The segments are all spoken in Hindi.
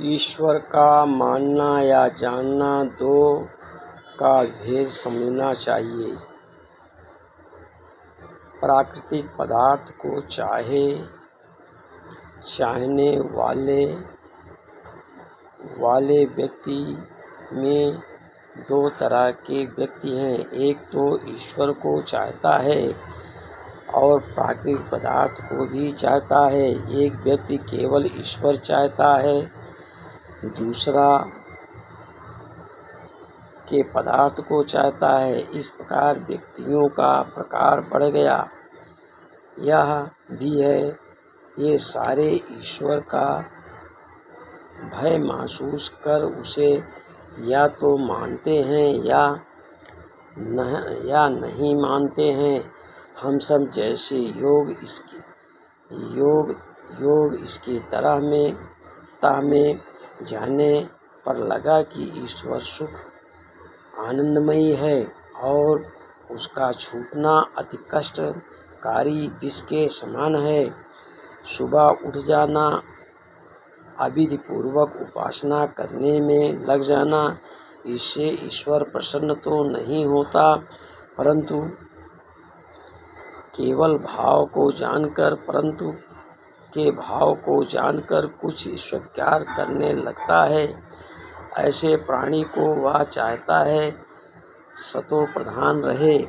ईश्वर का मानना या जानना दो का भेद समझना चाहिए। प्राकृतिक पदार्थ को चाहने वाले व्यक्ति में दो तरह के व्यक्ति हैं। एक तो ईश्वर को चाहता है और प्राकृतिक पदार्थ को भी चाहता है। एक व्यक्ति केवल ईश्वर चाहता है, दूसरा के पदार्थ को चाहता है। इस प्रकार व्यक्तियों का प्रकार बढ़ गया। यह भी है, ये सारे ईश्वर का भय महसूस कर उसे या तो मानते हैं या नहीं मानते हैं। हम सब जैसे योग इसकी तह में जाने पर लगा कि ईश्वर सुख आनंदमयी है और उसका छूटना अति कष्टकारी विष के समान है। सुबह उठ जाना, अविधि पूर्वक उपासना करने में लग जाना, इससे ईश्वर प्रसन्न तो नहीं होता, परंतु भाव को जानकर कुछ स्वीकार करने लगता है। ऐसे प्राणी को वह चाहता है सतो प्रधान रहे,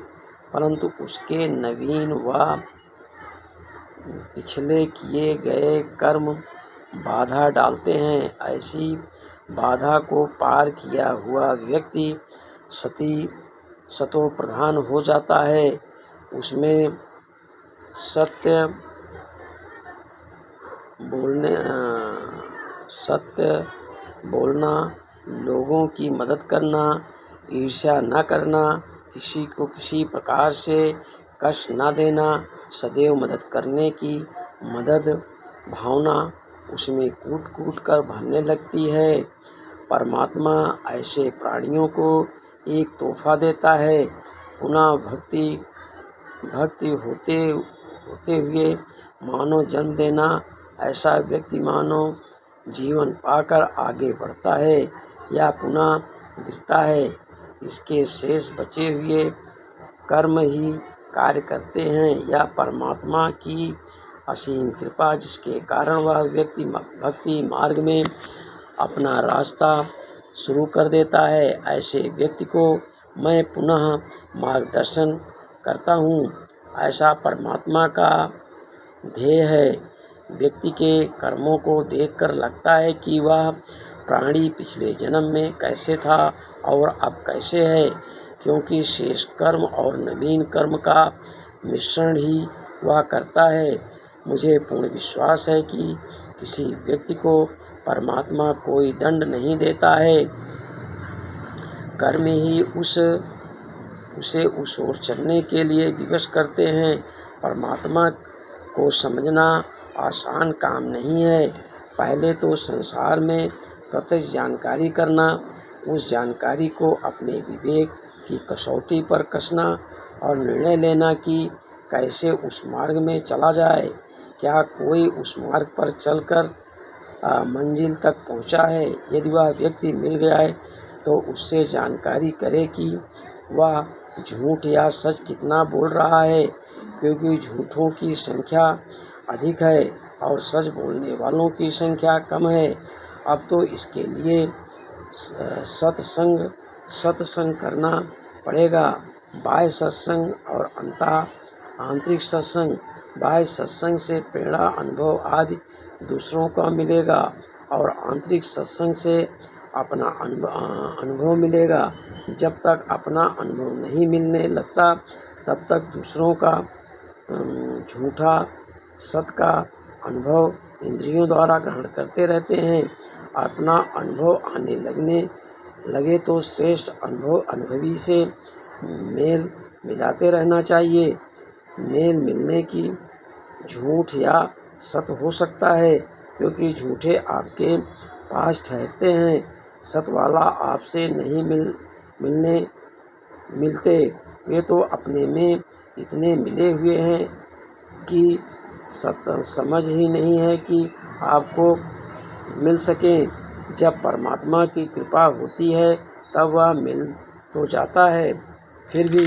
परंतु उसके नवीन व पिछले किए गए कर्म बाधा डालते हैं। ऐसी बाधा को पार किया हुआ व्यक्ति सतो प्रधान हो जाता है। उसमें सत्य बोलना, लोगों की मदद करना, ईर्ष्या न करना, किसी को किसी प्रकार से कष्ट न देना, सदैव मदद करने की मदद भावना उसमें कूट कर भरने लगती है। परमात्मा ऐसे प्राणियों को एक तोहफा देता है। पुनः भक्ति होते हुए मानव जन्म देना। ऐसा व्यक्ति मानव जीवन पाकर आगे बढ़ता है या पुनः गिरता है। इसके शेष बचे हुए कर्म ही कार्य करते हैं या परमात्मा की असीम कृपा, जिसके कारण वह व्यक्ति भक्ति मार्ग में अपना रास्ता शुरू कर देता है। ऐसे व्यक्ति को मैं पुनः मार्गदर्शन करता हूँ। ऐसा परमात्मा का ध्येय है। व्यक्ति के कर्मों को देखकर लगता है कि वह प्राणी पिछले जन्म में कैसे था और अब कैसे है, क्योंकि शेष कर्म और नवीन कर्म का मिश्रण ही वह करता है। मुझे पूर्ण विश्वास है कि किसी व्यक्ति को परमात्मा कोई दंड नहीं देता है। कर्म ही उसे उस ओर चलने के लिए विवश करते हैं। परमात्मा को समझना आसान काम नहीं है। पहले तो संसार में प्रत्यक्ष जानकारी करना, उस जानकारी को अपने विवेक की कसौटी पर कसना और निर्णय लेना कि कैसे उस मार्ग में चला जाए। क्या कोई उस मार्ग पर चलकर मंजिल तक पहुंचा है? यदि वह व्यक्ति मिल गया है तो उससे जानकारी करे कि वह झूठ या सच कितना बोल रहा है, क्योंकि झूठों की संख्या अधिक है और सच बोलने वालों की संख्या कम है। अब तो इसके लिए सत्संग करना पड़ेगा। बाह्य सत्संग और आंतरिक सत्संग। बाह्य सत्संग से प्रेरणा, अनुभव आदि दूसरों का मिलेगा और आंतरिक सत्संग से अपना अनुभव मिलेगा। जब तक अपना अनुभव नहीं मिलने लगता तब तक दूसरों का झूठा सत का अनुभव इंद्रियों द्वारा ग्रहण करते रहते हैं। अपना अनुभव आने लगे तो श्रेष्ठ अनुभवी से मेल मिलाते रहना चाहिए। मेल मिलने की झूठ या सत हो सकता है, क्योंकि झूठे आपके पास ठहरते हैं, सत वाला आपसे नहीं मिलते। वे तो अपने में इतने मिले हुए हैं कि समझ ही नहीं है कि आपको मिल सकें। जब परमात्मा की कृपा होती है तब वह मिल तो जाता है, फिर भी